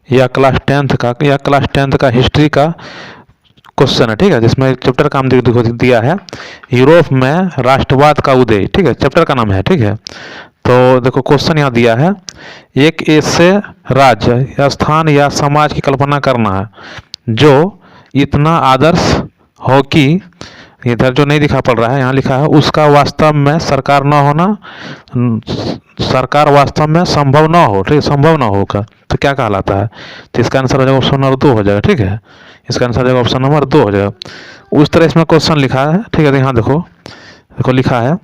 या class tenth का history का क्वेश्चन है, ठीक है, जिसमें चैप्टर का नाम दिया है यूरोप में राष्ट्रवाद का उदय, ठीक है, चैप्टर का नाम है, ठीक है। तो देखो क्वेश्चन यहाँ दिया है, एक ऐसे राज्य या स्थान या समाज की कल्पना करना है जो इतना आदर्श हो कि, इधर जो नहीं दिखा पड़ रहा है यहाँ लिखा है, उसका वास्तव में सरकार न होना, सरकार वास्तव में संभव न हो, ठीक है, संभव न होगा तो क्या कहलाता है। तो इसका आंसर हो जाएगा ऑप्शन नंबर 2 हो जाएगा, ठीक है, इसका आंसर हो जाएगा ऑप्शन नंबर 2 हो जाएगा। उस तरह इसमें क्वेश्चन लिखा है, ठीक है, तो यहाँ देखो देखो लिखा है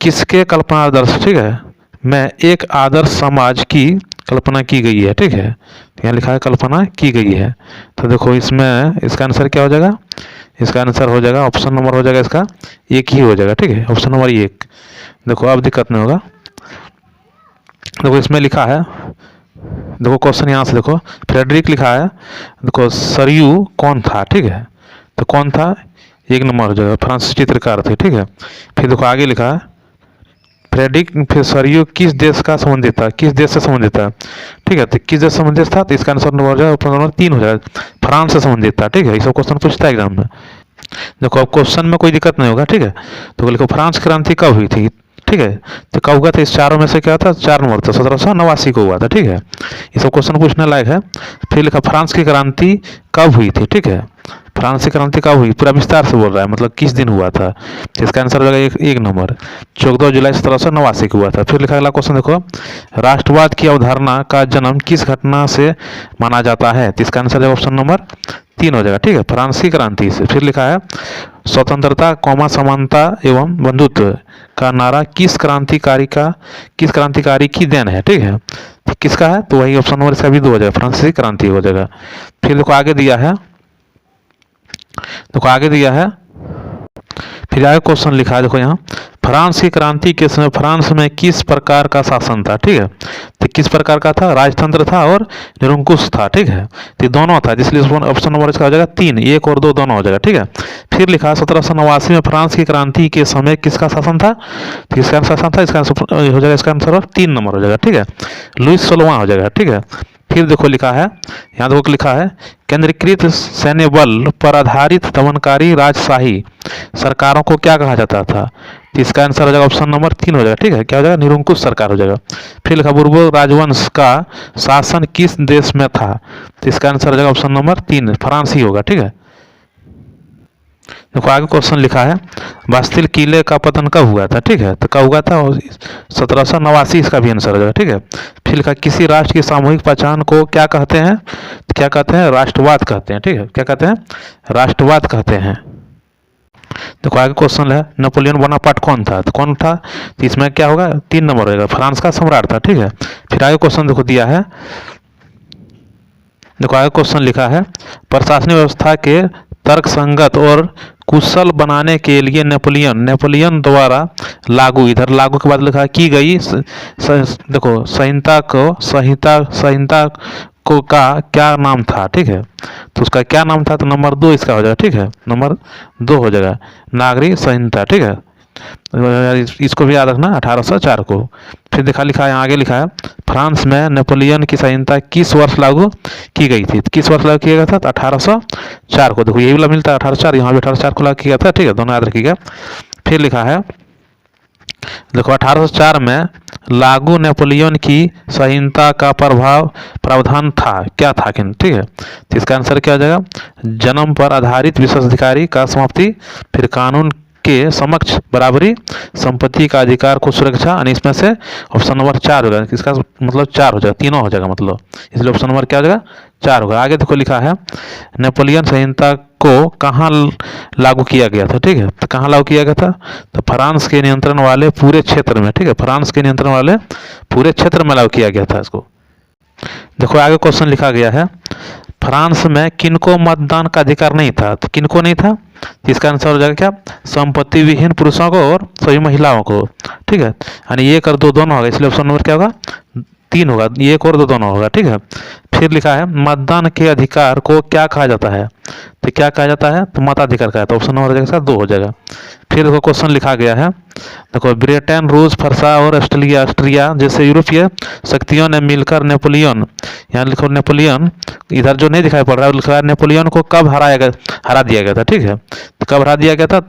किसके कल्पना आदर्श, ठीक है, में एक आदर्श समाज की कल्पना की गई है, ठीक है, यहाँ लिखा है कल्पना की गई है। तो देखो इसमें इसका आंसर क्या हो जाएगा, इसका आंसर हो जाएगा ऑप्शन नंबर हो जाएगा इसका 1 ही हो जाएगा, ठीक है, ऑप्शन नंबर 1। देखो अब दिक्कत नहीं होगा। देखो इसमें लिखा है, देखो क्वेश्चन यहाँ से देखो फ्रेडरिक लिखा है, देखो सरयू कौन था, ठीक है, तो कौन था 1 नंबर हो जाएगा, फ्रांसीसी चित्रकार थे, ठीक है। फिर देखो आगे लिखा है फ्रेडरिक, फिर सरयू किस देश का संबंधित था, किस देश से संबंधित था, ठीक है, तो किस देश से संबंधित था, तो इसका आंसर हो जाएगा ऑप्शन नंबर 3 हो जाएगा, फ्रांस से संबंधित था, ठीक है, ये सब क्वेश्चन पूछता है एग्जाम में। देखो अब क्वेश्चन में कोई दिक्कत नहीं होगा, ठीक है, तो लिखो फ्रांस क्रांति कब हुई थी, ठीक है, तो कब हुआ था, इस चारों में से क्या था, 4 नंबर था, 1789 को हुआ था, ठीक है, ये सब क्वेश्चन पूछने लायक है। फिर लिखा फ्रांस की क्रांति कब हुई थी, ठीक है, फ्रांस की क्रांति कब हुई, पूरा विस्तार से बोल रहा है, मतलब किस दिन हुआ था, इसका आंसर हो जाएगा 1 नंबर 14 जुलाई 1789 को हुआ था। फिर लिखा अगला क्वेश्चन देखो, राष्ट्रवाद की अवधारणा का जन्म किस घटना से माना जाता है, तो इसका आंसर ऑप्शन नंबर 3 हो जाएगा, ठीक है, फ्रांस की क्रांति से। फिर लिखा है स्वतंत्रता कौमा समानता एवं बंधुत्व का नारा किस क्रांतिकारी की देन है, ठीक है, किसका है, तो वही ऑप्शन नंबर इसका भी 2 हो जाएगा, फ्रांसीसी क्रांति हो जाएगा। फिर देखो आगे दिया है, देखो आगे दिया है, फिर आगे क्वेश्चन लिखा है, देखो यहाँ फ्रांस की क्रांति के समय फ्रांस में किस प्रकार का शासन था, ठीक है, तो किस प्रकार का था, राजतंत्र था और निरंकुश था, ठीक है, तो दोनों था, इसलिए ऑप्शन नंबर इसका हो जाएगा 3, 1 और 2 दोनों हो जाएगा, ठीक है। फिर लिखा 1789 में फ्रांस की क्रांति के समय किसका शासन था, तो किसका शासन था, इसका हो जाएगा, इसका आंसर 3 नंबर हो जाएगा, ठीक है, लुईस 16वां हो जाएगा, ठीक है। फिर देखो लिखा है, यहाँ देखो लिखा है केंद्रीकृत सैन्य बल पर आधारित दमनकारी राजशाही सरकारों को क्या कहा जाता था, तो इसका आंसर हो जाएगा ऑप्शन नंबर 3 हो जाएगा, ठीक है, क्या हो जाएगा, निरंकुश सरकार हो जाएगा। फिर लिखा बुर्बो राजवंश का शासन किस देश में था, तो इसका आंसर हो जाएगा ऑप्शन नंबर 3 फ्रांस ही होगा, ठीक है। देखो आगे क्वेश्चन लिखा है बास्तिल किले का पतन कब हुआ था, ठीक है, तो कब हुआ था, 1789, इसका भी आंसर हो जाएगा, ठीक है। फिर लिखा किसी राष्ट्र की सामूहिक पहचान को क्या कहते हैं, तो क्या कहते हैं, राष्ट्रवाद कहते हैं, ठीक है, क्या कहते हैं, राष्ट्रवाद कहते हैं। देखो आगे क्वेश्चन है नेपोलियन बोनापार्ट कौन था, तो कौन था, तो इसमें क्या होगा, 3 नंबर होगा, फ्रांस का सम्राट था, ठीक है। फिर आगे क्वेश्चन देखो दिया है, देखो आगे क्वेश्चन लिखा है प्रशासनिक व्यवस्था के तर्कसंगत और कुशल बनाने के लिए नेपोलियन द्वारा लागू, इधर लागू के बाद लिखा की गई देखो संहिता को का क्या नाम था, ठीक है, तो उसका क्या नाम था, तो नंबर 2 इसका हो जाएगा, ठीक है, नंबर 2 हो जाएगा नागरिक संहिता, ठीक है, इसको भी याद रखना 1804 को। फिर देखा लिखा है आगे लिखा है फ्रांस में नेपोलियन की संहिता किस वर्ष लागू की गई थी, किस वर्ष लागू किया गया था, तो 1804 को। देखो यही वाला मिलता है 1804, यहाँ भी 1804 को लागू किया था, ठीक है, दोनों याद रखिएगा। फिर लिखा है देखो 1804 में लागू नेपोलियन की संहिता का प्रावधान था, क्या था, ठीक है, तो इसका आंसर क्या हो जाएगा, जन्म पर आधारित विशेषाधिकारी का समाप्ति, फिर कानून के समक्ष बराबरी, संपत्ति का अधिकार को सुरक्षा, और इसमें से ऑप्शन नंबर 4 होगा, इसका मतलब 4 हो जाएगा, तीनों हो जाएगा मतलब, इसलिए ऑप्शन नंबर क्या हो जाएगा, 4 होगा। आगे देखो लिखा है नेपोलियन संहिता को कहाँ लागू किया गया था, ठीक है, तो कहाँ लागू किया गया था, तो फ्रांस के नियंत्रण वाले पूरे क्षेत्र में, ठीक है, फ्रांस के नियंत्रण वाले पूरे क्षेत्र में लागू किया गया था इसको। देखो आगे क्वेश्चन लिखा गया है फ्रांस में किनको मतदान का अधिकार नहीं था, तो किनको नहीं था, इसका आंसर हो जाएगा क्या, संपत्ति विहीन पुरुषों को और सभी महिलाओं को, ठीक है, यानी 1 और 2 दोनों होगा, इसलिए ऑप्शन नंबर क्या होगा, 3 होगा, 1 और 2 दोनों होगा, ठीक है। फिर लिखा है मतदान के अधिकार को क्या कहा जाता है, तो क्या कहा जाता है, तो मताधिकार का है, तो ऑप्शन नंबर हो जाएगा 2 हो जाएगा। फिर देखो क्वेश्चन लिखा गया है, देखो ब्रिटेन, रूस, फ्रांस और ऑस्ट्रेलिया ऑस्ट्रिया जैसे यूरोपीय शक्तियों ने मिलकर नेपोलियन, यहाँ लिखो नेपोलियन, इधर जो नहीं दिखाई पड़ रहा है लिखा है नेपोलियन को कब हरा दिया गया था, ठीक है, तो कब हरा दिया गया था,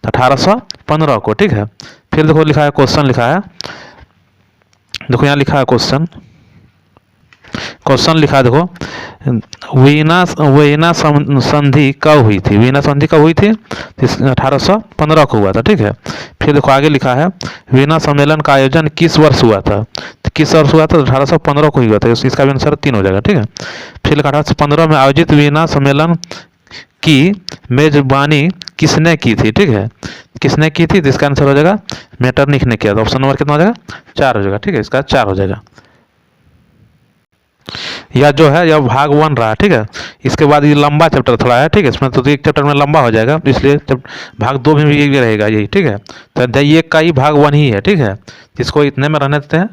1815 को, ठीक है। फिर देखो लिखा है क्वेश्चन लिखा है, देखो यहाँ लिखा है क्वेश्चन लिखा है, देखो वीना संधि कब हुई थी, वीना संधि कब हुई थी, 1815 को हुआ था, ठीक है। फिर देखो आगे लिखा है वीना सम्मेलन का आयोजन किस वर्ष हुआ था, तो किस वर्ष हुआ था, 1815 को ही हुआ था, इसका भी आंसर 3 हो जाएगा, ठीक है। फिर 1815 में आयोजित वीना सम्मेलन की मेजबानी किसने की थी, ठीक है, किसने की थी, तो इसका आंसर हो जाएगा मेटरनिख ने किया था। ऑप्शन नंबर कितना हो जाएगा, 4 हो जाएगा, ठीक है, इसका 4 हो जाएगा। यह जो है यह भाग 1 रहा, ठीक है। इसके बाद ये लंबा चैप्टर थोड़ा है, ठीक है, इसमें तो एक चैप्टर में लंबा हो जाएगा, इसलिए भाग 2 में भी यही रहेगा यही, ठीक है। तो ये का ही भाग 1 ही है, ठीक है, इसको इतने में रहने देते हैं।